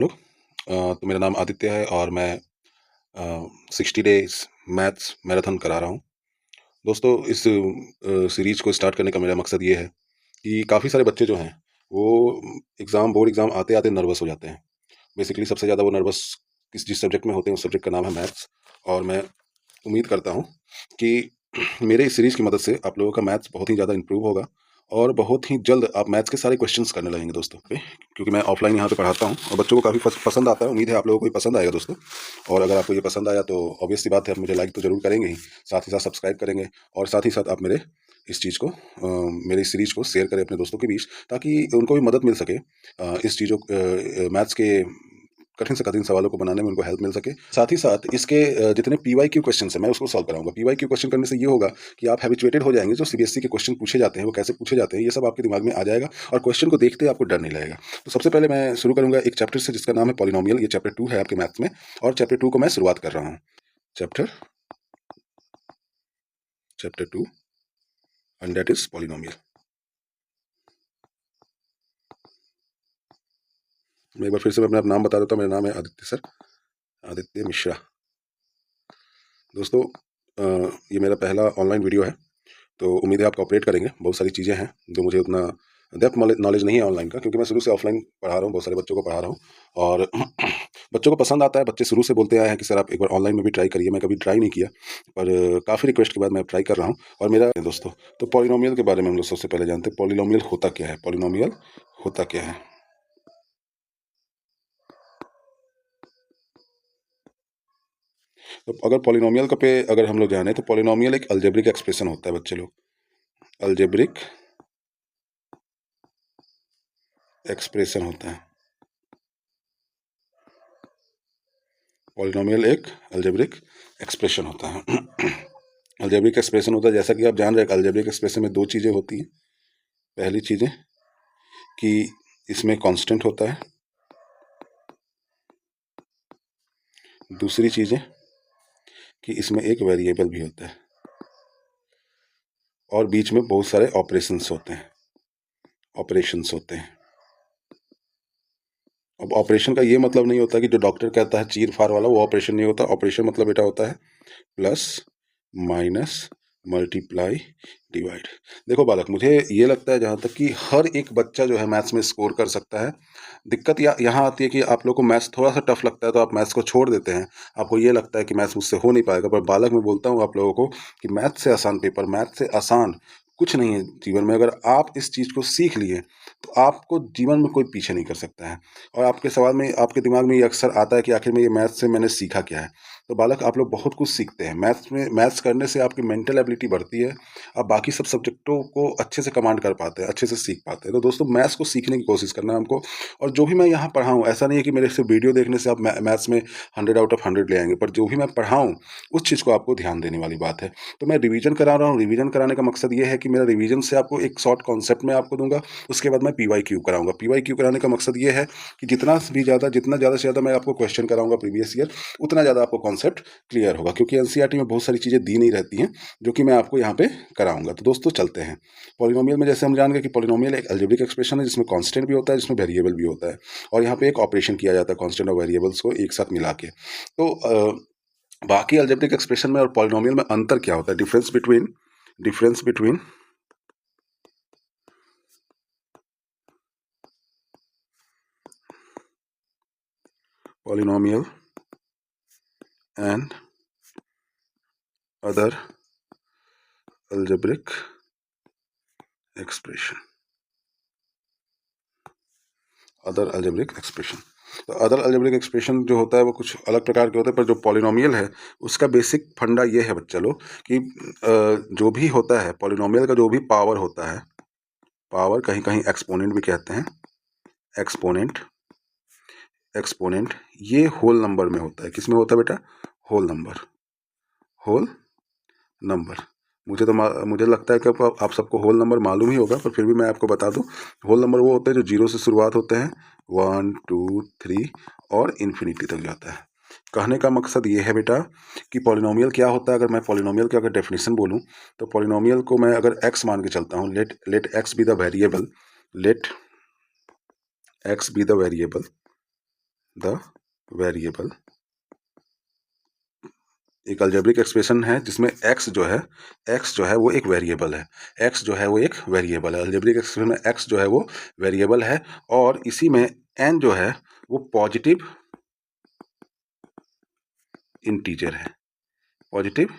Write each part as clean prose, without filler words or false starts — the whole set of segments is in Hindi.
लोग तो मेरा नाम आदित्य है और मैं 60 डेज मैथ्स मैराथन करा रहा हूँ। दोस्तों इस सीरीज को स्टार्ट करने का मेरा मकसद ये है कि काफ़ी सारे बच्चे जो हैं वो बोर्ड एग्ज़ाम आते आते नर्वस हो जाते हैं। बेसिकली सबसे ज़्यादा वो नर्वस जिस सब्जेक्ट में होते हैं उस सब्जेक्ट का नाम है मैथ्स। और मैं उम्मीद करता हूँ कि मेरे इस सीरीज़ की मदद से आप लोगों का मैथ्स बहुत ही ज़्यादा इंप्रूव होगा और बहुत ही जल्द आप मैथ्स के सारे क्वेश्चंस करने लगेंगे दोस्तों पे, क्योंकि मैं ऑफलाइन यहाँ पे पढ़ाता हूँ और बच्चों को काफ़ी पसंद आता है। उम्मीद है आप लोगों को भी पसंद आएगा दोस्तों। और अगर आपको ये पसंद आया तो ऑब्वियस सी बात है, आप मुझे लाइक तो ज़रूर करेंगे ही, साथ ही साथ सब्सक्राइब करेंगे और साथ ही साथ आप मेरे इस चीज़ को मेरी इस सीरीज़ को शेयर करें अपने दोस्तों के बीच, ताकि उनको भी मदद मिल सके इस चीज़ों मैथ्स के कठिन से कठिन सवालों को बनाने में उनको हेल्प मिल सके। साथ ही साथ इसके जितने PYQ क्वेश्चन है मैं उसको सॉल्व कराऊंगा। PYQ क्वेश्चन करने से ये होगा कि आप हैबिचुएटेड हो जाएंगे, जो CBSE के क्वेश्चन पूछे जाते हैं वो कैसे पूछे जाते हैं ये सब आपके दिमाग में आ जाएगा और क्वेश्चन को देखते आपको डर नहीं लगेगा। तो सबसे पहले मैं शुरू करूंगा एक चैप्टर से जिसका नाम है पॉलिनोमियल। ये चैप्टर 2 है आपके मैथ्स में और चैप्टर 2 को मैं शुरुआत कर रहा हूँ। Chapter 2 and that is polynomial. मैं एक बार फिर से मैं अपना नाम बता देता हूँ। मेरा नाम है आदित्य सर, आदित्य मिश्रा। दोस्तों ये मेरा पहला ऑनलाइन वीडियो है, तो उम्मीद है आप कोऑपरेट करेंगे। बहुत सारी चीज़ें हैं जो मुझे उतना डेप्थ नॉलेज नहीं है ऑनलाइन का, क्योंकि मैं शुरू से ऑफलाइन पढ़ा रहा हूँ, बहुत सारे बच्चों को पढ़ा रहा हूँ और बच्चों को पसंद आता है। बच्चे शुरू से बोलते आए हैं कि सर आप एक बार ऑनलाइन में भी ट्राई करिए। मैं कभी ट्राई नहीं किया, पर काफ़ी रिक्वेस्ट के बाद मैं ट्राई कर रहा हूँ। और मेरा दोस्तों, तो पॉलिनोमियल के बारे में हम लोग सबसे पहले जानते हैं। पॉलिनोमियल होता क्या है? पॉलिनोमियल होता क्या है? तो अगर पॉलिनोमियल का पे अगर हम लोग जाने तो पॉलिनोमियल एक अलजेब्रिक एक्सप्रेशन होता है बच्चे लोग। अलजेब्रिक एक्सप्रेशन होता है। पॉलिनोमियल एक अलजेब्रिक एक्सप्रेशन होता है। अलजेब्रिक एक्सप्रेशन होता है, जैसा कि आप जान रहे हैं, अलजेब्रिक एक्सप्रेशन में दो चीज़ें होती हैं। पहली चीज़ें कि इसमें कांस्टेंट होता है, दूसरी चीज़ें कि इसमें एक वेरिएबल भी होता है और बीच में बहुत सारे ऑपरेशंस होते हैं। अब ऑपरेशन का ये मतलब नहीं होता कि जो डॉक्टर कहता है चीर फाड़ वाला वो ऑपरेशन नहीं होता। ऑपरेशन मतलब बेटा होता है प्लस माइनस मल्टीप्लाई डिवाइड। देखो बालक, मुझे ये लगता है जहाँ तक कि हर एक बच्चा जो है मैथ्स में स्कोर कर सकता है। दिक्कत यहाँ आती है कि आप लोग को मैथ्स थोड़ा सा टफ लगता है तो आप मैथ्स को छोड़ देते हैं। आपको ये लगता है कि मैथ्स मुझसे हो नहीं पाएगा, पर बालक मैं बोलता हूँ आप लोगों को कि मैथ्स से आसान पेपर, मैथ्स से आसान कुछ नहीं है जीवन में। अगर आप इस चीज़ को सीख लिए तो आपको जीवन में कोई पीछे नहीं कर सकता है। और आपके सवाल में, आपके दिमाग में ये अक्सर आता है कि आखिर में ये मैथ्स से मैंने सीखा क्या है। तो बालक, आप लोग बहुत कुछ सीखते हैं मैथ्स में। मैथ्स करने से आपकी मेंटल एबिलिटी बढ़ती है, आप बाकी सब सब्जेक्टों को अच्छे से कमांड कर पाते हैं, अच्छे से सीख पाते हैं। तो दोस्तों, मैथ्स को सीखने की कोशिश करना है हमको। और जो भी मैं यहाँ पढ़ाऊँ, ऐसा नहीं है कि मेरे से वीडियो देखने से आप मैथ्स में 100 आउट ऑफ 100 ले आएंगे, पर जो भी मैं पढ़ाऊँ उस चीज़ को आपको ध्यान देने वाली बात है। तो मैं रिवीजन करा रहा हूँ। रिवीजन कराने का मकसद ये है कि मेरा रिवीजन से आपको एक शॉर्ट कॉन्सेप्ट में आपको दूंगा, उसके बाद मैं PYQ कराऊंगा। PYQ कराने का मकसद ये है कि जितना ज़्यादा से ज़्यादा मैं आपको क्वेश्चन कराऊंगा प्रीवियस ईयर, उतना ज़्यादा आपको कॉन्सेप्ट क्लियर होगा, क्योंकि NCERT में बहुत सारी चीज़ें दी नहीं रहती हैं जो कि मैं आपको यहाँ पे कराऊंगा। तो दोस्तों चलते हैं। पॉलिनोमियल में जैसे हम जान गए कि पॉलिनोमियल एक अलजेब्रिक एक्सप्रेशन है जिसमें कांस्टेंट भी होता है, जिसमें वेरिएबल भी होता है, और यहाँ पे एक ऑपरेशन किया जाता है कांस्टेंट और वेरिएबल्स को एक साथ मिला के। तो बाकी अलजेब्रिक एक्सप्रेशन में और पॉलिनोमियल में अंतर क्या होता है? Difference between polynomial and other algebraic expression। Other algebraic expression, तो अदर अल्जेब्रिक एक्सप्रेशन जो होता है वो कुछ अलग प्रकार के होते हैं, पर जो पॉलिनोमियल है उसका बेसिक फंडा ये है बच्चा लोग कि जो भी होता है पॉलिनोमियल का, जो भी पावर होता है, पावर कहीं कहीं एक्सपोनेंट भी कहते हैं, एक्सपोनेंट ये होल नंबर में होता है। किस में होता है बेटा? Whole number. मुझे लगता है कि आप सबको होल नंबर मालूम ही होगा, पर फिर भी मैं आपको बता दूं, होल नंबर वो होते हैं जो 0 से शुरुआत होते हैं, 1 2 3 और इन्फिनिटी तक जाता है। कहने का मकसद ये है बेटा कि पॉलिनोमियल क्या होता है। अगर मैं पॉलिनोमियल की अगर डेफिनेशन बोलूं तो पॉलिनोमियल को मैं अगर x मान के चलता हूं, let x be the variable, let x be the variable, the variable, एक अलजेब्रिक एक्सप्रेशन है जिसमें x जो है वो एक वेरिएबल है, x जो है वो एक वेरिएबल है, अलजेब्रिक एक्सप्रेशन में x जो है वो वेरिएबल है, और इसी में n जो है वो पॉजिटिव इंटीजर है, पॉजिटिव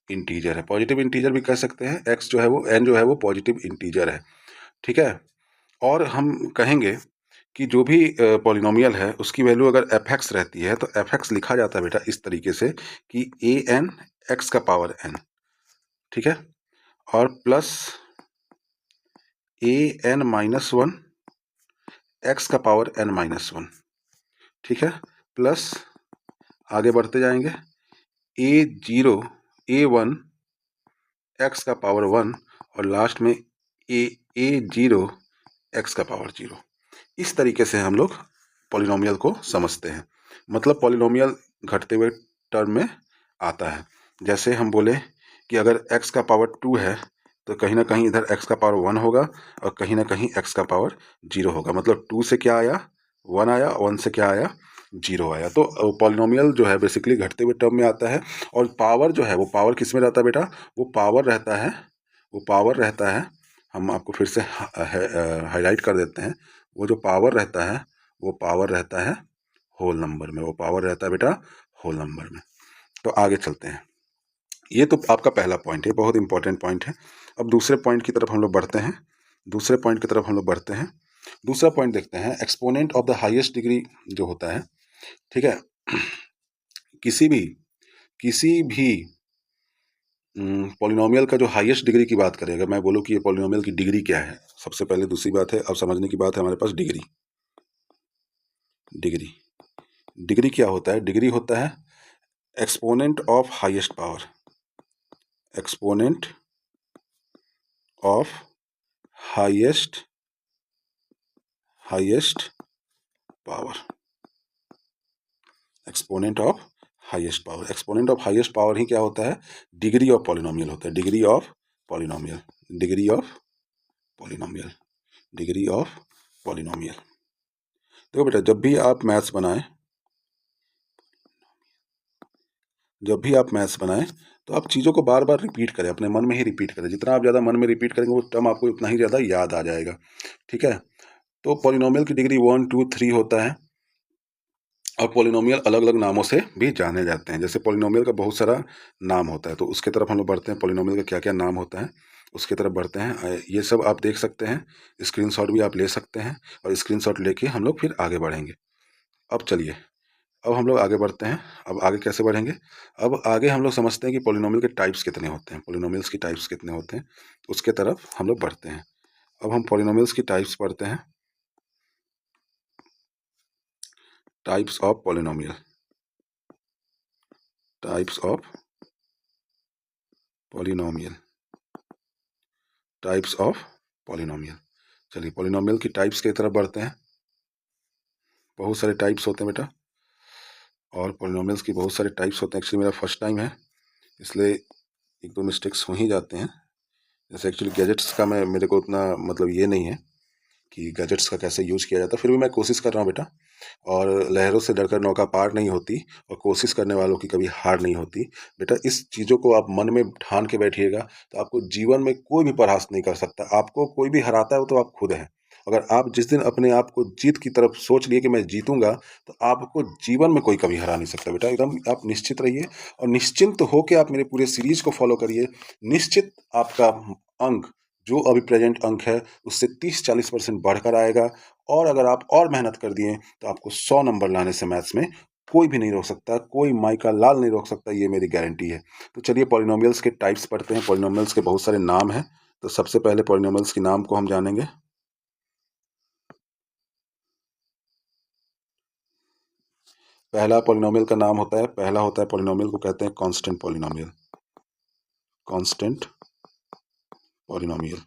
इंटीजर है, पॉजिटिव इंटीजर भी कह सकते हैं, x जो है वो n जो है वो पॉजिटिव इंटीजर है, ठीक है। और हम कहेंगे कि जो भी पॉलिनोमियल है उसकी वैल्यू अगर f(x) रहती है तो f(x) लिखा जाता है बेटा इस तरीके से कि an x का पावर n, ठीक है, और प्लस an-1 x का पावर n-1, ठीक है, प्लस आगे बढ़ते जाएंगे a1 x का पावर 1 और लास्ट में a0 x का पावर 0। इस तरीके से हम लोग पॉलिनोमियल को समझते हैं, मतलब पॉलिनोमियल घटते हुए टर्म में आता है। जैसे हम बोले कि अगर x का पावर 2 है तो कहीं ना कहीं इधर x का पावर 1 होगा और कहीं ना कहीं x का पावर 0 होगा, मतलब 2 से क्या आया 1 आया, 1 से क्या आया 0 आया। तो पॉलिनोमियल जो है बेसिकली घटते हुए टर्म में आता है, और पावर जो है वो पावर किस में रहता है बेटा, वो पावर रहता है, हम आपको फिर से हाईलाइट कर देते हैं, वो जो पावर रहता है वो पावर रहता है होल नंबर में, वो पावर रहता है बेटा होल नंबर में। तो आगे चलते हैं, ये तो आपका पहला पॉइंट है, बहुत इंपॉर्टेंट पॉइंट है। अब दूसरे पॉइंट की तरफ हम लोग बढ़ते हैं, दूसरा पॉइंट देखते हैं, exponent of the highest degree जो होता है, ठीक है, किसी भी पॉलिनोमियल का जो हाईएस्ट डिग्री की बात करें, अगर मैं बोलूँ कि ये पॉलिनोमियल की डिग्री क्या है, सबसे पहले दूसरी बात है, अब समझने की बात है हमारे पास डिग्री क्या होता है, डिग्री होता है exponent of highest power, exponent of highest power, exponent of highest power, exponent of highest power ही क्या होता है, डिग्री ऑफ पॉलिनोमियल होता है, डिग्री ऑफ पॉलिनोमियल। देखो बेटा, जब भी आप मैथ्स बनाएं तो आप चीज़ों को बार बार रिपीट करें, अपने मन में ही रिपीट करें, जितना आप ज़्यादा मन में रिपीट करेंगे वो टर्म आपको उतना ही ज़्यादा याद आ जाएगा, ठीक है। तो पॉलिनोमियल की डिग्री 1, 2, 3 होता है, और पॉलिनोमियल अलग अलग नामों से भी जाने जाते हैं, जैसे पॉलिनोमियल का बहुत सारा नाम होता है, तो उसके तरफ हम लोग बढ़ते हैं, पॉलिनोमियल का क्या क्या नाम होता है उसके तरफ बढ़ते हैं। ये सब आप देख सकते हैं, स्क्रीनशॉट भी आप ले सकते हैं, और स्क्रीनशॉट लेके हम लोग फिर आगे बढ़ेंगे। अब चलिए, अब हम लोग आगे बढ़ते हैं, अब आगे कैसे बढ़ेंगे, अब आगे हम लोग समझते हैं कि पॉलिनोमियल के टाइप्स कितने होते हैं, पॉलिनोमियल्स की टाइप्स कितने होते हैं, उसके तरफ हम लोग बढ़ते हैं। अब हम पॉलिनोमियल्स की टाइप्स पढ़ते हैं, types of polynomial, types of polynomial, types of polynomial. चलिए पॉलिनोमियल की टाइप्स की तरफ बढ़ते हैं, बहुत सारे टाइप्स होते हैं बेटा, और पॉलिनोमियल्स की बहुत सारे टाइप्स होते हैं। एक्चुअली मेरा फर्स्ट टाइम है, इसलिए एक दो मिस्टेक्स हो ही जाते हैं, जैसे एक्चुअली गैजेट्स का मेरे को उतना मतलब ये नहीं है कि गैजेट्स का कैसे यूज़ किया जाता है, फिर भी मैं कोशिश कर रहा हूँ बेटा, और लहरों से डरकर नौका पार नहीं होती, और कोशिश करने वालों की कभी हार नहीं होती। बेटा इस चीज़ों को आप मन में ठान के बैठिएगा तो आपको जीवन में कोई भी परास्त नहीं कर सकता, आपको कोई भी हराता है वो तो आप खुद हैं। अगर आप जिस दिन अपने आप को जीत की तरफ सोच लिए कि मैं जीतूंगा, तो आपको जीवन में कोई कभी हरा नहीं सकता बेटा, एकदम आप निश्चित रहिए, और निश्चिंत होकर आप मेरे पूरे सीरीज को फॉलो करिए। निश्चित आपका अंक, जो अभी प्रेजेंट अंक है उससे 30-40% बढ़कर आएगा, और अगर आप और मेहनत कर दिए तो आपको 100 नंबर लाने से मैथ्स में कोई भी नहीं रोक सकता, कोई माई का लाल नहीं रोक सकता, ये मेरी गारंटी है। तो चलिए पॉलिनोमियल्स के टाइप्स पढ़ते हैं, पॉलिनोमियल्स के बहुत सारे नाम हैं, तो सबसे पहले पॉलिनोमियल्स के नाम को हम जानेंगे। पहला पॉलिनोमियल का नाम होता है, पहला होता है पॉलिनोमियल को कहते हैं कांस्टेंट पॉलिनोमियल, कांस्टेंट पॉलिनोमियल,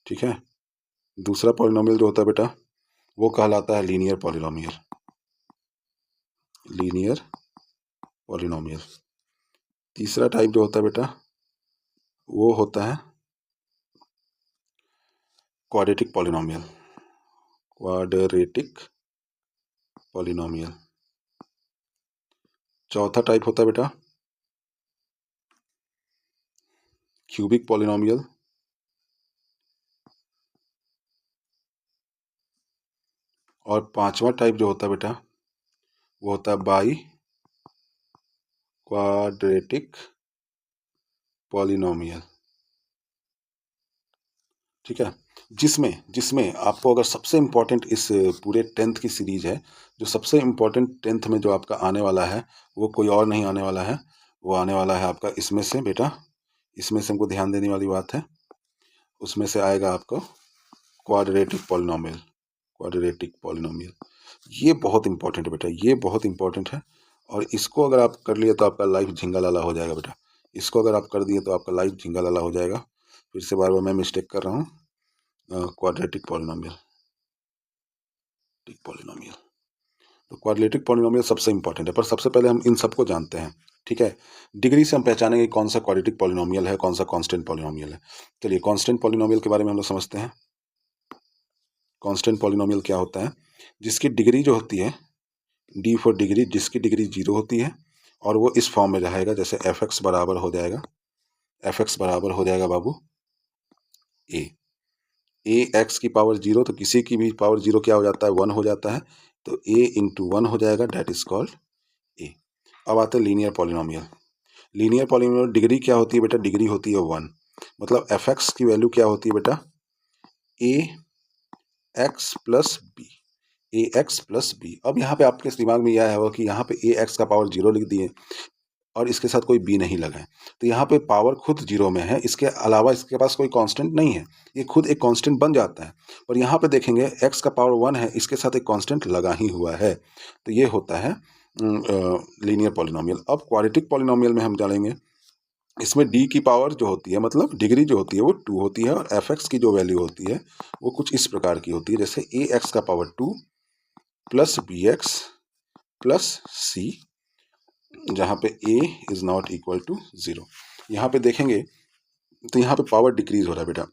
ठीक है। दूसरा पॉलिनोमियल जो होता है बेटा वो कहलाता है लीनियर पॉलिनोमियल, लीनियर पॉलिनोमियल। तीसरा टाइप जो होता है बेटा वो होता है क्वाड्रेटिक पॉलिनोमियल, क्वाड्रेटिक पॉलिनोमियल। चौथा टाइप होता है बेटा क्यूबिक पॉलिनोमियल। और पांचवा टाइप जो होता है बेटा वो होता है बाई क्वाड्रेटिक पॉलिनोमियल। ठीक है, जिसमें जिसमें आपको अगर सबसे इम्पोर्टेंट इस पूरे 10th की सीरीज है, जो सबसे इम्पोर्टेंट 10th में जो आपका आने वाला है वो कोई और नहीं आने वाला है, वो आने वाला है आपका इसमें से बेटा, इसमें से हमको ध्यान देने वाली बात है, उसमें से आएगा आपको क्वाड्रेटिक पॉलिनोमियल। क्वाड्रेटिक पॉलिनोमियल ये बहुत इंपॉर्टेंट है बेटा, ये बहुत इंपॉर्टेंट है। और इसको अगर आप कर लिए तो आपका लाइफ झिंगा लाला हो जाएगा बेटा, इसको अगर आप कर दिए तो आपका लाइफ झिंगा लाला हो जाएगा। फिर से बार बार मैं मिस्टेक कर रहा हूँ, क्वाड्रेटिक पॉलिनोमियल, पॉलिनोमियल। तो क्वाड्रेटिक पॉलिनोमियल सबसे इंपॉर्टेंट है, पर सबसे पहले हम इन सबको जानते हैं। ठीक है, डिग्री से हम पहचानेंगे कौन सा क्वाड्रेटिक पॉलिनोमियल है, कौन सा कांस्टेंट पॉलिनोमियल है। चलिए कांस्टेंट पॉलिनोमियल के बारे में हम लोग समझते हैं। कांस्टेंट पॉलिनोमियल क्या होता है, जिसकी डिग्री जो होती है डी फॉर डिग्री, जिसकी डिग्री 0 होती है और वो इस फॉर्म में रहेगा, जैसे एफ एक्स बराबर हो जाएगा, एफ एक्स बराबर हो जाएगा बाबू ए एक्स की पावर 0, तो किसी की भी पावर 0 क्या हो जाता है 1 हो जाता है, तो a इंटू 1 हो जाएगा, डेट इज कॉल्ड ए। अब आते हैं linear polynomial. Linear polynomial degree क्या होती है बेटा, डिग्री होती है 1, मतलब एफ एक्स की वैल्यू क्या होती है बेटा ए एक्स प्लस बी, ए एक्स प्लस बी। अब यहाँ पे आपके दिमाग में यह है कि यहाँ पे ए एक्स का पावर 0 लिख दिए और इसके साथ कोई बी नहीं लगाए, तो यहाँ पे पावर खुद 0 में है, इसके अलावा इसके पास कोई कांस्टेंट नहीं है, ये खुद एक कांस्टेंट बन जाता है। पर यहाँ पे देखेंगे x का पावर 1 है, इसके साथ एक कांस्टेंट लगा ही हुआ है, तो ये होता है लीनियर पॉलिनोमियल। अब क्वाड्रेटिक पॉलिनोमियल में हम जानेंगे, इसमें d की पावर जो होती है, मतलब डिग्री जो होती है वो 2 होती है, और एफ एक्स की जो वैल्यू होती है वो कुछ इस प्रकार की होती है, जैसे ए एक्स का power 2 plus b x plus c, जहाँ पे a is not equal to 0। यहाँ पे देखेंगे तो यहाँ पे पावर डिक्रीज हो रहा है बेटा,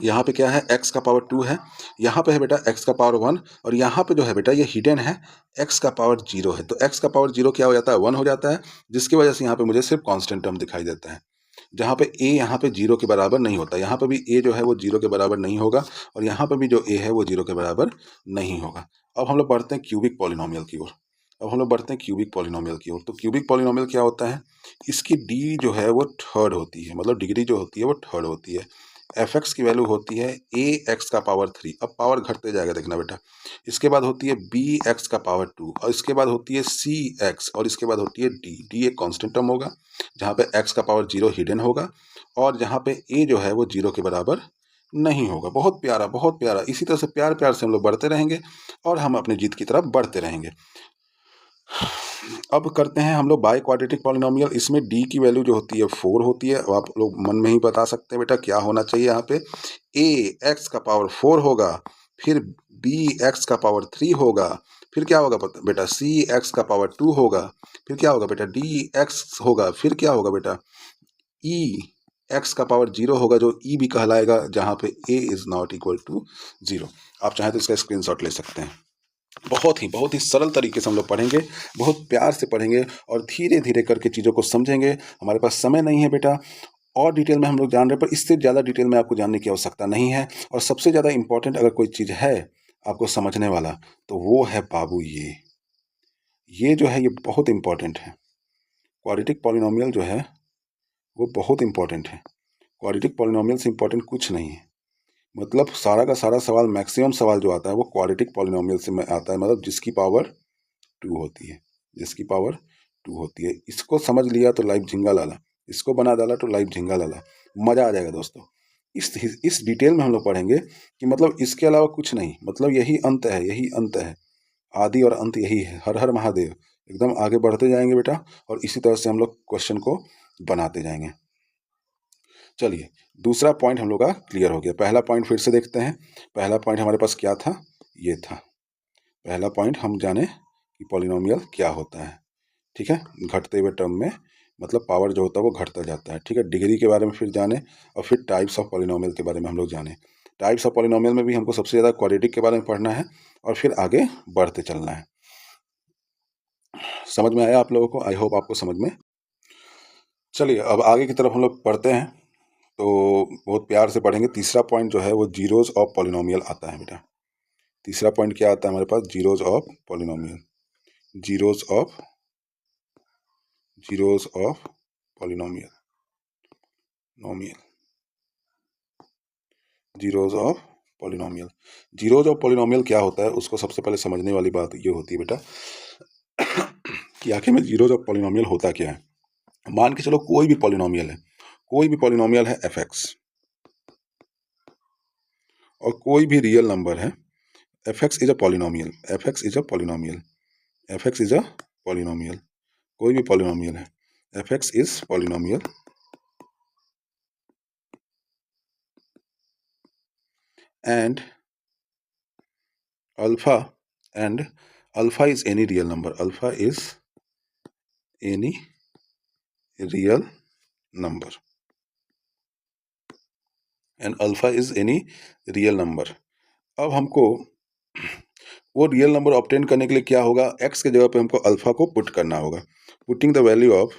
यहाँ पे क्या है x का पावर 2 है, यहाँ पे है बेटा x का पावर 1, और यहाँ पे जो है बेटा ये हिडन है x का पावर 0 है, तो x का पावर 0 क्या हो जाता है 1 हो जाता है, जिसकी वजह से यहाँ पे मुझे सिर्फ कांस्टेंट टर्म दिखाई देता है, जहाँ पे a यहाँ पे 0 के बराबर नहीं होता, यहाँ पे भी a जो है वो 0 के बराबर नहीं होगा, और यहाँ पे भी जो a है वो 0 के बराबर नहीं होगा। अब हम लोग बढ़ते हैं क्यूबिक पॉलिनोमियल की ओर। क्यूबिक पॉलिनोमियल की ओर। तो क्यूबिक पॉलिनोमियल क्या होता है, इसकी डी जो है वो थर्ड होती है, मतलब डिग्री जो होती है वो थर्ड होती है। एफ एक्स की वैल्यू होती है ए एक्स का पावर 3, अब पावर घटते जाएगा देखना बेटा, इसके बाद होती है बी एक्स का पावर 2, और इसके बाद होती है सी एक्स, और इसके बाद होती है डी एक कांस्टेंट टर्म होगा, जहाँ पे एक्स का पावर 0 हिडन होगा, और जहाँ पे ए जो है वो 0 के बराबर नहीं होगा। बहुत प्यारा, बहुत प्यारा। इसी तरह से प्यार प्यार से हम लोग बढ़ते रहेंगे और हम अपनी जीत की तरफ बढ़ते रहेंगे। अब करते हैं हम लोग बाई क्वाड्रेटिक पॉलिनोमियल। इसमें डी की वैल्यू जो होती है 4 होती है, अब आप लोग मन में ही बता सकते हैं बेटा क्या होना चाहिए। यहाँ पे ए एक्स का पावर 4 होगा, फिर बी एक्स का पावर 3 होगा, फिर क्या होगा बेटा सी एक्स का पावर 2 होगा, फिर क्या होगा बेटा डी एक्स होगा, फिर क्या होगा बेटा ई एक्स का पावर 0 होगा, जो ई भी कहलाएगा, जहाँ पे ए इज नॉट इक्वल टू 0। आप चाहें तो इसका स्क्रीनशॉट ले सकते हैं। बहुत ही सरल तरीके से हम लोग पढ़ेंगे, बहुत प्यार से पढ़ेंगे और धीरे धीरे करके चीज़ों को समझेंगे। हमारे पास समय नहीं है बेटा, और डिटेल में हम लोग जान रहे हैं, पर इससे ज़्यादा डिटेल में आपको जानने की आवश्यकता नहीं है। और सबसे ज़्यादा इम्पोर्टेंट अगर कोई चीज़ है आपको समझने वाला, तो वो है बाबू ये जो है ये बहुत इम्पोर्टेंट है। क्वाड्रेटिक पॉलिनोमियल जो है वो बहुत इम्पोर्टेंट है। क्वाड्रेटिक पॉलिनोमियल से इम्पोर्टेंट कुछ नहीं है, मतलब सारा का सारा सवाल, मैक्सिमम सवाल जो आता है वो क्वाड्रेटिक पॉलिनोमियल से में आता है, मतलब जिसकी पावर 2 होती है, जिसकी पावर 2 होती है। इसको समझ लिया तो लाइफ झिंगा लाला, इसको बना डाला तो लाइफ झिंगा लाला, मज़ा आ जाएगा दोस्तों। इस डिटेल में हम लोग पढ़ेंगे कि मतलब इसके अलावा कुछ नहीं, मतलब यही अंत है, यही अंत है, आदि और अंत यही है। हर हर महादेव। एकदम आगे बढ़ते जाएंगे बेटा, और इसी तरह से हम लोग क्वेश्चन को बनाते जाएंगे। चलिए दूसरा पॉइंट हम लोग का क्लियर हो गया। पहला पॉइंट फिर से देखते हैं। पहला पॉइंट हमारे पास क्या था, ये था पहला पॉइंट, हम जाने कि पॉलिनोमियल क्या होता है। ठीक है, घटते हुए टर्म में मतलब पावर जो होता है वो घटता जाता है। ठीक है, डिग्री के बारे में फिर जाने, और फिर टाइप्स ऑफ पॉलिनोमियल के बारे में हम लोग जाने। टाइप्स ऑफ पॉलिनोमियल में भी हमको सबसे ज़्यादा क्वाड्रेटिक के बारे में पढ़ना है, और फिर आगे बढ़ते चलना है। समझ में आया आप लोगों को? आई होप आपको समझ में। चलिए अब आगे की तरफ हम लोग पढ़ते हैं, तो बहुत प्यार से पढ़ेंगे। तीसरा पॉइंट जो है वो जीरोज ऑफ पॉलिनोमियल आता है बेटा। तीसरा पॉइंट क्या आता है हमारे पास? Zeros of polynomial. Zeros of polynomial, nomial, zeros of polynomial. Zeros of polynomial क्या होता है, उसको सबसे पहले समझने वाली बात ये होती है बेटा कि आखिर में जीरोज ऑफ पॉलिनोमियल होता क्या है। मान के चलो कोई भी पॉलिनोमियल है, कोई भी पॉलिनोमियल है fx, और कोई भी रियल नंबर है। fx is a polynomial, fx is a polynomial, fx is a polynomial, कोई भी पॉलिनोमियल है, fx is polynomial and alpha is any real number. Alpha is any real number and alpha is any real number. अब हमको वो रियल नंबर ऑब्टेन करने के लिए क्या होगा, x के जगह पे हमको अल्फा को पुट करना होगा। Putting the value of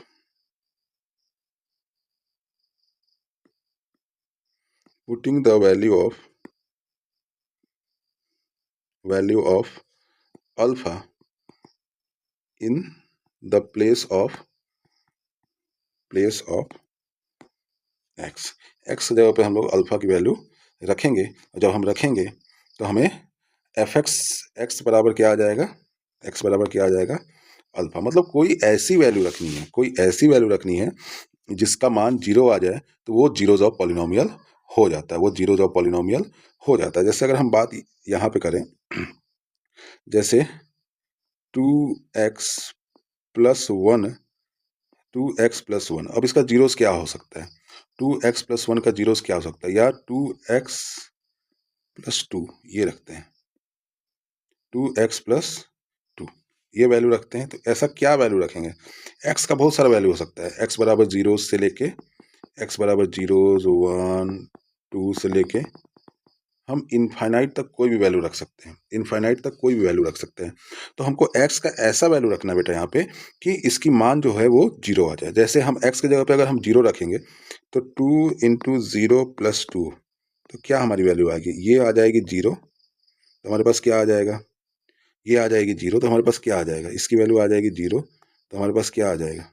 alpha in the place of x। x की जगह पे हम लोग अल्फा की वैल्यू रखेंगे, और जब हम रखेंगे तो हमें fx x बराबर क्या आ जाएगा, x बराबर क्या आ जाएगा, अल्फा। मतलब कोई ऐसी वैल्यू रखनी है, कोई ऐसी वैल्यू रखनी है जिसका मान 0 आ जाए, तो वो जीरोज ऑफ पॉलिनोमियल हो जाता है, वो जीरोज ऑफ पॉलिनोमियल हो जाता है। जैसे अगर हम बात यहाँ पे करें, जैसे 2x प्लस 1, अब इसका जीरोस क्या हो सकता है, 2x प्लस 1 का जीरोस क्या हो सकता है, या 2x प्लस 2 ये रखते हैं, 2x प्लस 2 ये वैल्यू रखते हैं। तो ऐसा क्या वैल्यू रखेंगे, x का बहुत सारा वैल्यू हो सकता है, x बराबर जीरो से लेके, x बराबर 0, 1, 2 से लेके हम इनफाइनाइट तक कोई भी वैल्यू रख सकते हैं, इनफाइनाइट तक कोई भी वैल्यू रख सकते हैं। तो हमको x का ऐसा वैल्यू रखना बेटा यहाँ पे कि इसकी मान जो है वो 0 आ जाए। जैसे हम x की जगह पे अगर हम 0 रखेंगे तो 2 इंटू 0 प्लस 2, तो क्या हमारी वैल्यू आएगी, ये आ जाएगी 0, तो हमारे पास क्या आ जाएगा, ये आ जाएगी 0, तो हमारे पास क्या आ जाएगा, इसकी वैल्यू आ जाएगी 0, तो हमारे पास क्या आ जाएगा,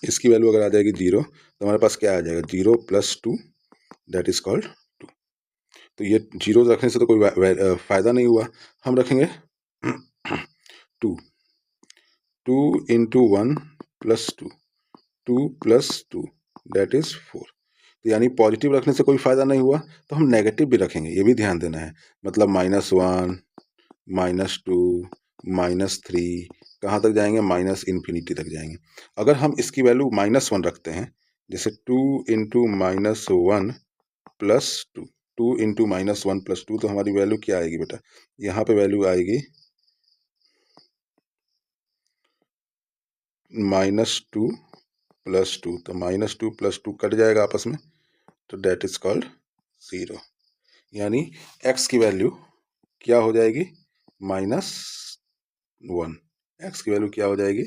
इसकी वैल्यू अगर आ जाएगी 0, तो हमारे पास क्या आ जाएगा, 0 प्लस 2, दैट इज कॉल्ड 2। तो ये जीरो रखने से तो कोई फायदा नहीं हुआ। हम रखेंगे 2, 2 into 1 plus 2, 2 plus 2 that is 4। तो यानी पॉजिटिव रखने से कोई फायदा नहीं हुआ, तो हम नेगेटिव भी रखेंगे, ये भी ध्यान देना है। मतलब -1, -2, -3, कहाँ तक जाएंगे, माइनस इन्फिनिटी तक जाएंगे। अगर हम इसकी वैल्यू -1 रखते हैं, जैसे 2 इंटू -1 प्लस 2, 2 इंटू -1 प्लस 2, तो हमारी वैल्यू क्या आएगी बेटा, यहाँ पे वैल्यू आएगी -2 प्लस 2, तो -2 प्लस 2 कट जाएगा आपस में, तो डेट इज कॉल्ड 0। यानी x की वैल्यू क्या हो जाएगी, -1, x की वैल्यू क्या हो जाएगी,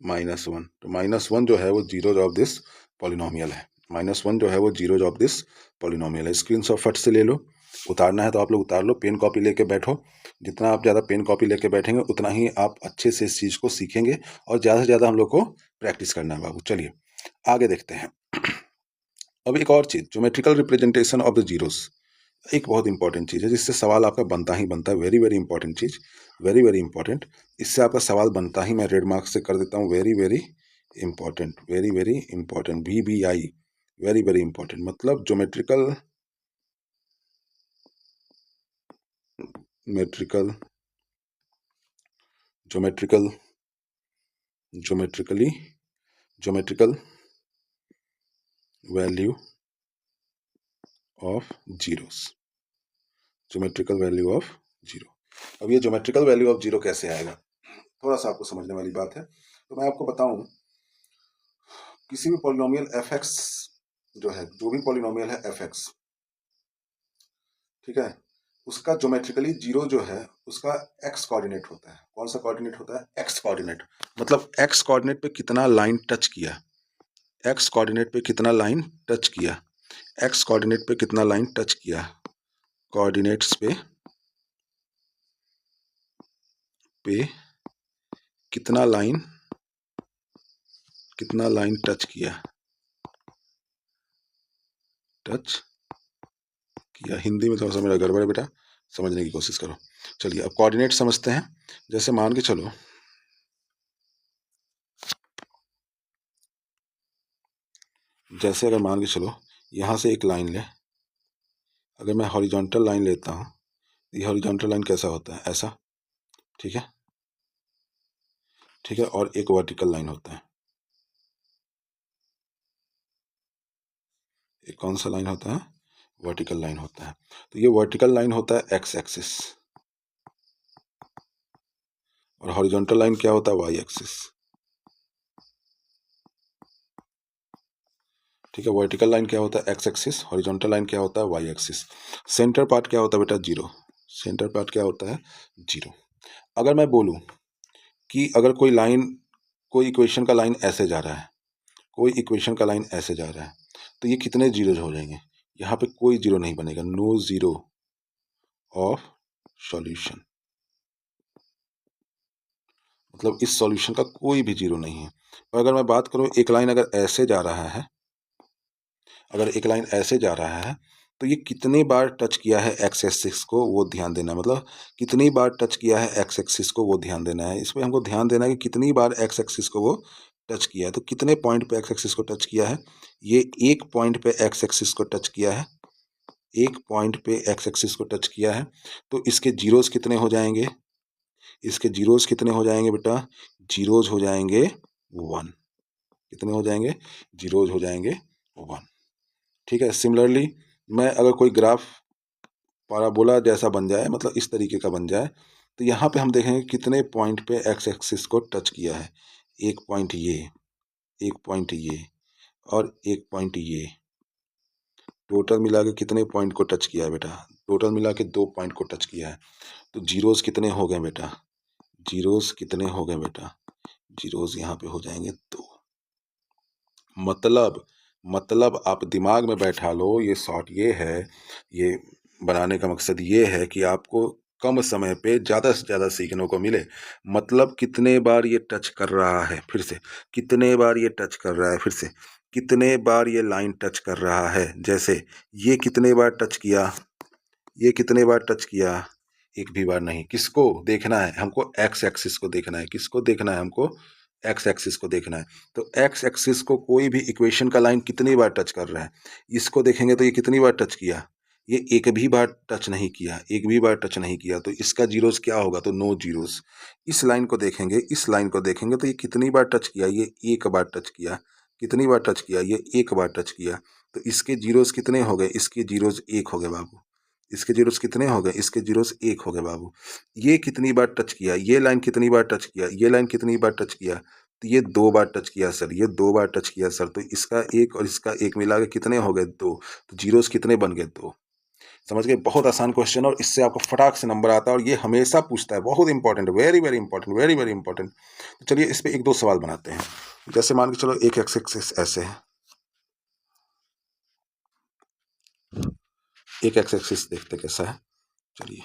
-1। तो -1 जो है वो जीरोज ऑफ दिस पॉलिनोमियल है, -1 जो है वो जीरोज ऑफ दिस पॉलिनोमियल है। स्क्रीनशॉट फट से ले लो, उतारना है तो आप लोग उतार लो, पेन कॉपी लेके बैठो। जितना आप ज़्यादा पेन कॉपी लेके बैठेंगे उतना ही आप अच्छे से इस चीज़ को सीखेंगे, और ज़्यादा से ज़्यादा हम लोग को प्रैक्टिस करना है बाबू। चलिए आगे देखते हैं। अब एक और चीज़, geometrical representation of the zeros, एक बहुत इंपॉर्टेंट चीज़ है जिससे सवाल आपका बनता ही बनता है। वेरी वेरी इंपॉर्टेंट चीज़, वेरी वेरी इंपॉर्टेंट। इससे आपका सवाल बनता ही, मैं रेड मार्क से कर देता हूँ, very very important, very very important, VBI, very very important. मतलब geometrical metrical geometrical geometrical value of zeros, geometrical value of zero. अब ये ज्योमेट्रिकल वैल्यू ऑफ जीरो कैसे आएगा, थोड़ा सा आपको समझने वाली बात है। तो मैं आपको बताऊं, किसी भी पॉलिनोमियल जो है, जो भी पॉलिनोमियल है ठीक है, उसका ज्योमेट्रिकली जीरो जो है उसका एक्स कोऑर्डिनेट होता है। कौन सा कोऑर्डिनेट होता है? X coordinate. मतलब एक्स कोऑर्डिनेट पे कितना लाइन टच किया, एक्स कोऑर्डिनेट पे कितना लाइन टच किया, एक्स कोऑर्डिनेट पे कितना लाइन टच किया, कोऑर्डिनेट्स पे कितना लाइन टच किया, हिंदी में थोड़ा सा मेरा गड़बड़ है बेटा, समझने की कोशिश करो। चलिए अब कोऑर्डिनेट समझते हैं। जैसे मान के चलो, जैसे अगर मान के चलो यहाँ से एक लाइन ले, अगर मैं हॉरिजॉन्टल लाइन लेता हूँ, ये हॉरिजॉन्टल लाइन कैसा होता है? ऐसा, ठीक है, ठीक है। और एक वर्टिकल लाइन होता है, एक कौन सा लाइन होता है? वर्टिकल लाइन होता है। तो ये वर्टिकल लाइन होता है एक्स एक्सिस, और हॉरिजॉन्टल लाइन क्या होता है? वाई एक्सिस, ठीक है। वर्टिकल लाइन क्या होता है? X axis. हॉरिजॉन्टल लाइन क्या होता है? Y axis. सेंटर पार्ट क्या होता है बेटा? जीरो। सेंटर पार्ट क्या होता है? जीरो। अगर मैं बोलूं कि अगर कोई लाइन, कोई इक्वेशन का लाइन ऐसे जा रहा है, कोई इक्वेशन का लाइन ऐसे जा रहा है, तो ये कितने जीरोज हो जाएंगे? यहाँ पे कोई जीरो नहीं बनेगा, नो जीरो ऑफ सॉल्यूशन। मतलब इस सॉल्यूशन का कोई भी जीरो नहीं है। और अगर मैं बात करूं, एक लाइन अगर ऐसे जा रहा है, अगर एक लाइन ऐसे जा रहा है, तो ये कितनी बार टच किया है एक्स एक्सिस को, वो ध्यान देना है। मतलब कितनी बार टच किया है एक्स एक्सिस को, वो ध्यान देना है। इसमें हमको ध्यान देना है कि कितनी बार एक्स एक्सिस को वो टच किया है। तो कितने पॉइंट पे एक्स एक्सिस को टच किया है? ये एक पॉइंट पे एक्स एक्सिस को टच किया है, एक पॉइंट पे एक्स एक्सिस को टच किया है। तो इसके जीरोस कितने हो जाएंगे? इसके जीरोस कितने हो जाएंगे बेटा? जीरोस हो जाएंगे 1। कितने हो जाएंगे? जीरोस हो जाएंगे 1, ठीक है। सिमिलरली मैं अगर कोई ग्राफ पैराबोला जैसा बन जाए, मतलब इस तरीके का बन जाए, तो यहाँ पे हम देखेंगे कितने पॉइंट पे एक्स एक्सिस को टच किया है। एक पॉइंट ये, एक पॉइंट ये, और एक पॉइंट ये। टोटल मिला के कितने पॉइंट को टच किया है बेटा? टोटल मिला के 2 पॉइंट को टच किया है। तो जीरोस कितने हो गए बेटा? जीरोस कितने हो गए बेटा? जीरोस यहाँ पे हो जाएंगे 2। मतलब आप दिमाग में बैठा लो, ये शॉर्ट ये है, ये बनाने का मकसद ये है कि आपको कम समय पे ज़्यादा से ज़्यादा सीखने को मिले। मतलब कितने बार ये टच कर रहा है, फिर से कितने बार ये टच कर रहा है, फिर से कितने बार ये लाइन टच कर रहा है। जैसे ये कितने बार टच किया, ये कितने बार टच किया? एक भी बार नहीं। किसको देखना है हमको? एक्स एक्सिस को देखना है। किसको देखना है हमको? एक्स एक्सिस को देखना है। तो एक्स एक्सिस को कोई भी इक्वेशन का लाइन कितनी बार टच कर रहा है, इसको देखेंगे तो ये कितनी बार टच किया? ये एक भी बार टच नहीं किया, एक भी बार टच नहीं किया। तो इसका जीरोस क्या होगा? तो नो जीरोस। इस लाइन को देखेंगे, इस लाइन को देखेंगे तो ये कितनी बार टच किया? ये एक बार टच किया। कितनी बार टच किया? ये एक बार टच किया। तो इसके जीरोस कितने हो गए? इसके जीरोस एक हो गए बाबू। इसके जीरोस कितने हो गए? इसके जीरोस एक हो गए बाबू। ये कितनी बार टच किया? ये लाइन कितनी बार टच किया? ये लाइन कितनी बार टच किया? तो ये 2 बार टच किया सर, ये 2 बार टच किया सर। तो इसका एक और इसका एक मिला के कितने हो गए? 2। तो जीरोस कितने बन गए? 2। समझ गए? बहुत आसान क्वेश्चन, और इससे आपको फटाक से नंबर आता है, और ये हमेशा पूछता है। बहुत important, very very important, very very important. तो चलिए इस पे 1-2 सवाल बनाते हैं। जैसे मान के चलो एक एक्स एक्सिस ऐसे है, एक एक्स एक्सिस देखते कैसा है। चलिए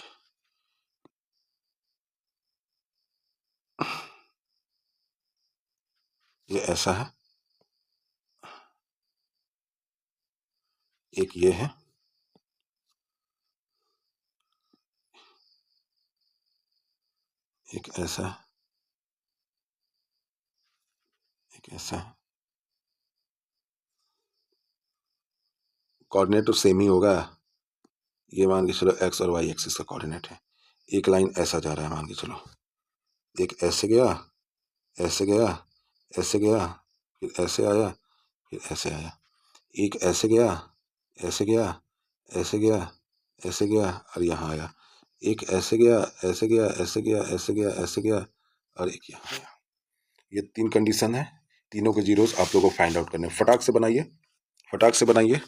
ये ऐसा है, एक ये है, एक ऐसा है, एक ऐसा है। कोऑर्डिनेट तो सेम ही होगा। ये मान के चलो एक्स और वाई एक्सिस का कोऑर्डिनेट है। एक लाइन ऐसा जा रहा है, मान के चलो एक ऐसे गया, ऐसे गया, ऐसे गया, फिर ऐसे आया, फिर ऐसे आया। एक ऐसे गया, ऐसे गया, ऐसे गया, ऐसे गया, और यहाँ आया। एक ऐसे गया, ऐसे गया, ऐसे गया, ऐसे गया, ऐसे गया, और एक यहाँ आया। ये 3 कंडीशन है। तीनों के जीरोस आप लोगों को फाइंड आउट करने हैं। फटाक से बनाइए, फटाक से बनाइए।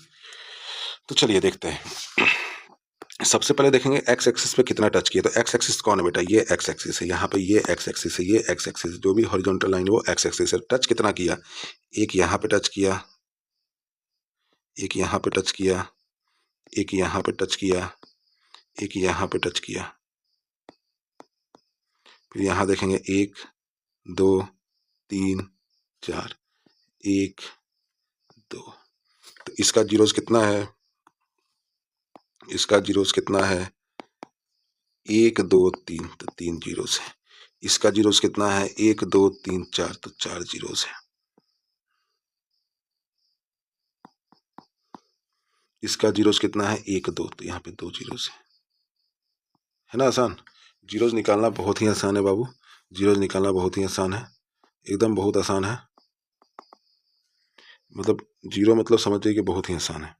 तो चलिए देखते हैं। सबसे पहले देखेंगे एक्स एक्सिस पे कितना टच किया। तो एक्स एक्सिस कौन है बेटा, ये एक्स एक्सिस है, यहाँ पे ये एक्स एक्सिस है, ये एक्स एक्सिस, जो भी हॉरिजॉन्टल लाइन है वो एक्स एक्सिस है। टच कितना किया, एक यहाँ पे टच किया, एक यहाँ पे टच किया, एक यहाँ पे टच किया, एक यहाँ पे टच किया। फिर यहाँ देखेंगे 1 2 3 4, 1 2। तो इसका जीरोस कितना है, इसका जीरोस कितना है 1 2 3, तो 3 जीरोस है। इसका जीरोस कितना है 1 2 3 4, तो 4 जीरोस है। इसका जीरोस कितना है 1 2, तो यहाँ पे 2 जीरोस है ना। आसान, जीरोस निकालना बहुत ही आसान है बाबू, जीरोस निकालना बहुत ही आसान है, एकदम बहुत आसान है। मतलब जीरो मतलब समझिए कि बहुत ही आसान है।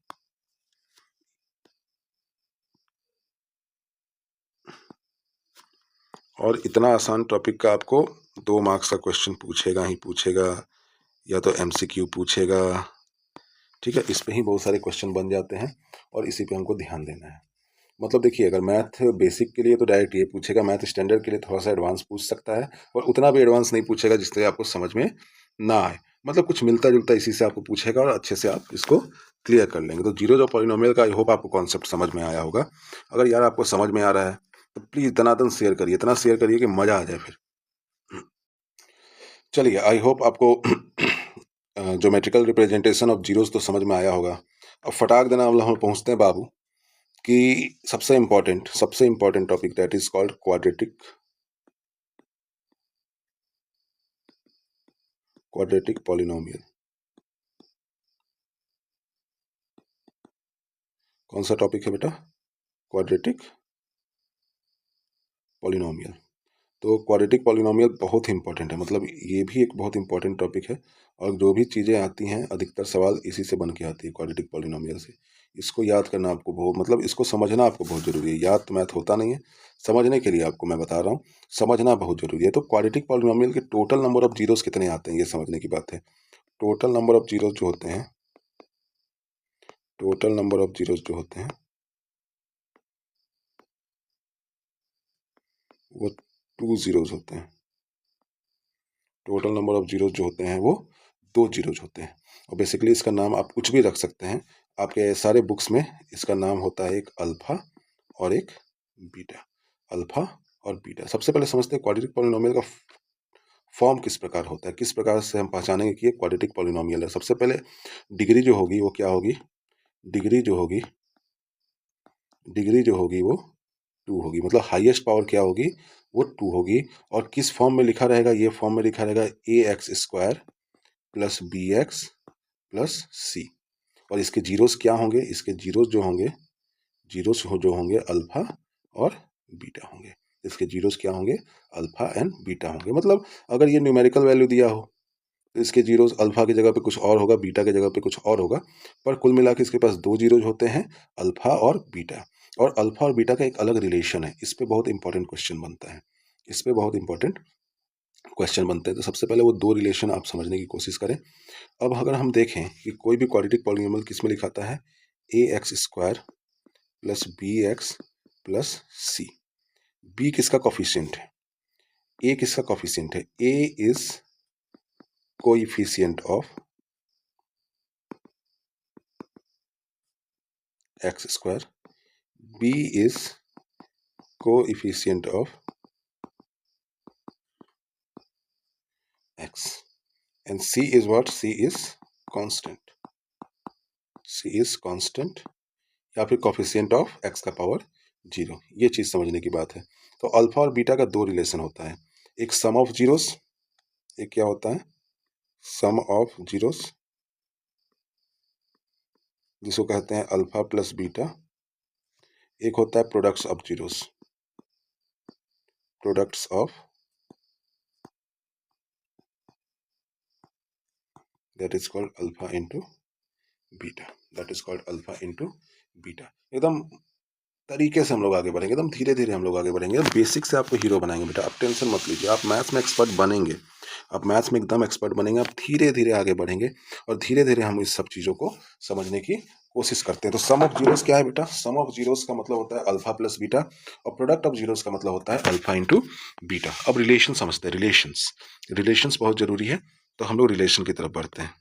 और इतना आसान टॉपिक का आपको 2 मार्क्स का क्वेश्चन पूछेगा ही पूछेगा, या तो एमसीक्यू पूछेगा, ठीक है। इस पे ही बहुत सारे क्वेश्चन बन जाते हैं और इसी पे हमको ध्यान देना है। मतलब देखिए, अगर मैथ बेसिक के लिए तो डायरेक्ट ये पूछेगा, मैथ स्टैंडर्ड के लिए थोड़ा सा एडवांस पूछ सकता है, और उतना भी एडवांस नहीं पूछेगा जिससे आपको समझ में ना आए। मतलब कुछ मिलता जुलता इसी से आपको पूछेगा और अच्छे से आप इसको क्लियर कर लेंगे। तो जीरोज और पॉलिनोमियल का आई होप आपको कॉन्सेप्ट समझ में आया होगा। अगर यार आपको समझ में आ रहा है तो प्लीज़ दनादन शेयर करिए, इतना शेयर करिए कि मज़ा आ जाए। फिर चलिए, आई होप आपको ज्योमेट्रिकल रिप्रेजेंटेशन ऑफ जीरोस तो समझ में आया होगा। अब फटाक देना हम पहुँचते हैं बाबू कि सबसे important topic, that is called quadratic polynomial. कौन सा टॉपिक है बेटा, क्वाड्रेटिक पॉलिनोमियल। तो क्वाड्रेटिक पॉलिनोमियल बहुत ही इंपॉर्टेंट है, मतलब ये भी एक बहुत इंपॉर्टेंट टॉपिक है। और जो भी चीज़ें आती हैं अधिकतर सवाल इसी से बन के आती है, क्वाड्रेटिक पॉलिनोमियल से। इसको याद करना आपको बहुत, मतलब इसको समझना आपको बहुत ज़रूरी है। याद तो मैथ होता नहीं है, समझने के लिए आपको मैं बता रहा हूँ, समझना बहुत ज़रूरी है। तो क्वाड्रेटिक पॉलिनोमियल के टोटल नंबर ऑफ जीरोस कितने आते हैं ये समझने की बात है। टोटल नंबर ऑफ जीरोस जो होते हैं, टोटल नंबर ऑफ जीरोस जो होते हैं वो 2 जीरोस होते हैं। टोटल नंबर ऑफ जीरोस जो होते हैं वो 2 जीरोस होते हैं। और बेसिकली इसका नाम आप कुछ भी रख सकते हैं, आपके सारे बुक्स में इसका नाम होता है एक अल्फा और एक बीटा। अल्फा और बीटा। सबसे पहले समझते हैं क्वाड्रेटिक पॉलिनोमियल का फॉर्म किस प्रकार होता है, किस प्रकार से हम पहचानेंगे कि ये क्वाड्रेटिक पॉलिनोमियल है। सबसे पहले डिग्री जो होगी वो क्या होगी, डिग्री जो होगी, डिग्री जो होगी वो 2 होगी। मतलब हाईएस्ट पावर क्या होगी, वो 2 होगी। और किस फॉर्म में लिखा रहेगा, ये फॉर्म में लिखा रहेगा ax² plus bx plus c। और इसके जीरोस क्या होंगे, इसके जीरोस जो होंगे, जीरोस जो होंगे अल्फा और बीटा होंगे। इसके जीरोस क्या होंगे, अल्फा एंड बीटा होंगे। मतलब अगर ये न्यूमेरिकल वैल्यू दिया हो तो इसके जीरोस अल्फा की जगह पे कुछ और होगा, बीटा की जगह पे कुछ और होगा, पर कुल मिला के इसके पास 2 जीरोज होते हैं, अल्फा और बीटा। और अल्फा और बीटा का एक अलग रिलेशन है, इस पे बहुत इंपॉर्टेंट क्वेश्चन बनता है, इस पे बहुत इंपॉर्टेंट क्वेश्चन बनते हैं। तो सबसे पहले वो 2 रिलेशन आप समझने की कोशिश करें। अब अगर हम देखें कि कोई भी क्वाड्रेटिक पॉलिनोमियल किस में लिखाता है, ax² plus bx plus c। b किसका कोफिशिएंट है, a किसका कोफिशिएंट है, a is coefficient of x², b is coefficient of x, and c is what, c is constant, c is constant या फिर कोफिशिएंट ऑफ x का पावर 0। ये चीज समझने की बात है। तो अल्फा और बीटा का 2 रिलेशन होता है, एक सम ऑफ जीरोस, एक क्या होता है सम ऑफ जीरोस, जिसको कहते हैं अल्फा प्लस बीटा। एक होता है products of zeros, products of, that is called alpha into beta, that is called alpha into beta. एकदम तरीके से हम लोग आगे बढ़ेंगे, एकदम धीरे धीरे हम लोग आगे बढ़ेंगे। बेसिक से आपको हीरो बनाएंगे बेटा, आप टेंशन मत लीजिए, आप मैथ्स में एक्सपर्ट बनेंगे, आप मैथ्स में एकदम एक्सपर्ट बनेंगे। आप धीरे धीरे आगे बढ़ेंगे और धीरे धीरे हम इस सब चीज़ों को समझने की कोशिश करते हैं। तो सम ऑफ जीरोस क्या है बेटा? सम ऑफ जीरोस का मतलब होता है अल्फा प्लस बीटा, और प्रोडक्ट ऑफ जीरोस का मतलब होता है अल्फा इंटू बीटा। अब रिलेशन समझते हैं, रिलेशंस बहुत जरूरी है, तो हम लोग रिलेशन की तरफ बढ़ते हैं।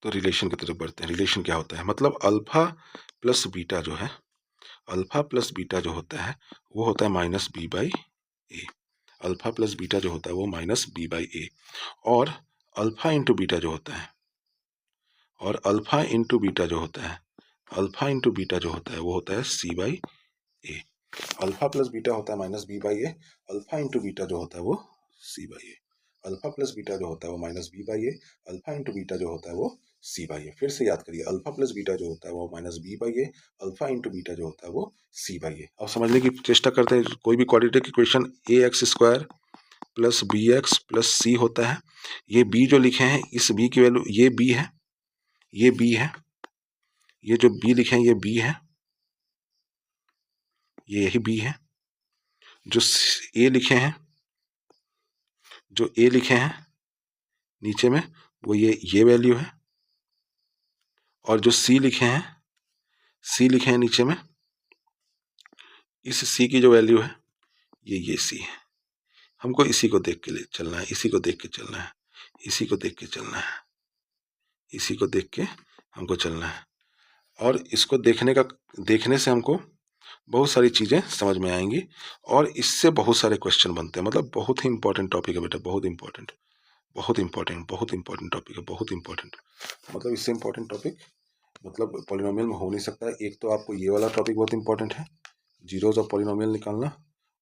तो रिलेशन की तरफ बढ़ते हैं। रिलेशन क्या होता है? मतलब अल्फा प्लस बीटा जो है, अल्फा प्लस बीटा जो होता है वो होता है minus b by a. Alpha plus beta जो होता है वो माइनस बी बाई ए, और अल्फा इंटू बीटा जो होता है, और अल्फा इंटू बीटा जो होता है, अल्फा इंटू बीटा जो होता है वो होता है c by a. Alpha plus beta होता है minus b by a, alpha into beta जो होता है वो c by a. Alpha plus beta जो होता है वो minus b by a, alpha into beta जो होता है वो सी बाई ए। फिर से याद करिए, अल्फा प्लस बीटा जो होता है वो minus b by a, alpha into beta जो होता है वो सी बाई ए। अब समझने की चेष्टा करते हैं। कोई भी quadratic equation a x square plus b x plus c होता है। ये बी जो लिखे हैं, इस बी की वैल्यू, ये बी है, ये बी है, ये जो बी लिखे हैं ये बी है, ये यही बी है। जो ए लिखे हैं, जो ए लिखे हैं नीचे में, वो ये वैल्यू है, और जो सी लिखे हैं, सी लिखे हैं नीचे में, इस सी की जो वैल्यू है ये सी है। हमको इसी को देख के चलना है, इसी को देख के चलना है, इसी को देख के चलना है, इसी को देख के हमको चलना है। और इसको देखने से हमको बहुत सारी चीज़ें समझ में आएंगी, और इससे बहुत सारे क्वेश्चन बनते हैं। मतलब बहुत ही इंपॉर्टेंट टॉपिक है बेटा, बहुत इंपॉर्टेंट, बहुत इंपॉर्टेंट, बहुत इंपॉर्टेंट टॉपिक है, बहुत इंपॉर्टेंट। मतलब इससे इंपॉर्टेंट टॉपिक मतलब पॉलिनोमियल में हो नहीं सकता है। एक तो आपको ये वाला टॉपिक बहुत इंपॉर्टेंट है, जीरोज ऑफ पॉलिनोमियल निकालना,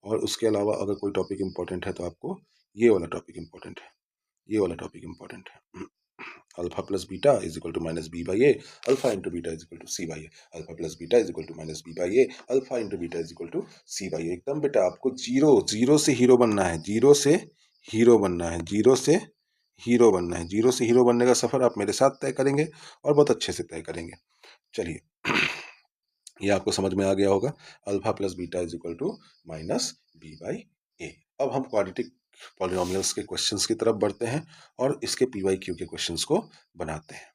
और उसके अलावा अगर कोई टॉपिक इंपॉर्टेंट है तो आपको ये वाला टॉपिक इंपॉर्टेंट है, ये वाला टॉपिक इंपॉर्टेंट है। Alpha plus beta is equal to minus b by a, alpha into beta is equal to c by a, alpha plus beta is equal to minus b by a, alpha into beta is equal to c by a. एकदम बेटा आपको जीरो से हीरो बनना है, जीरो से हीरो बनना है, जीरो से हीरो बनना है। जीरो से हीरो बनने का सफर आप मेरे साथ तय करेंगे, और बहुत अच्छे से तय करेंगे। चलिए ये आपको समझ में आ गया होगा। Alpha plus beta is equal to minus b by a. अब हम क्वाड्रेटिक पॉलिनोमियल्स के क्वेश्चंस की तरफ बढ़ते हैं, और इसके पी वाई क्यू के क्वेश्चंस को बनाते हैं।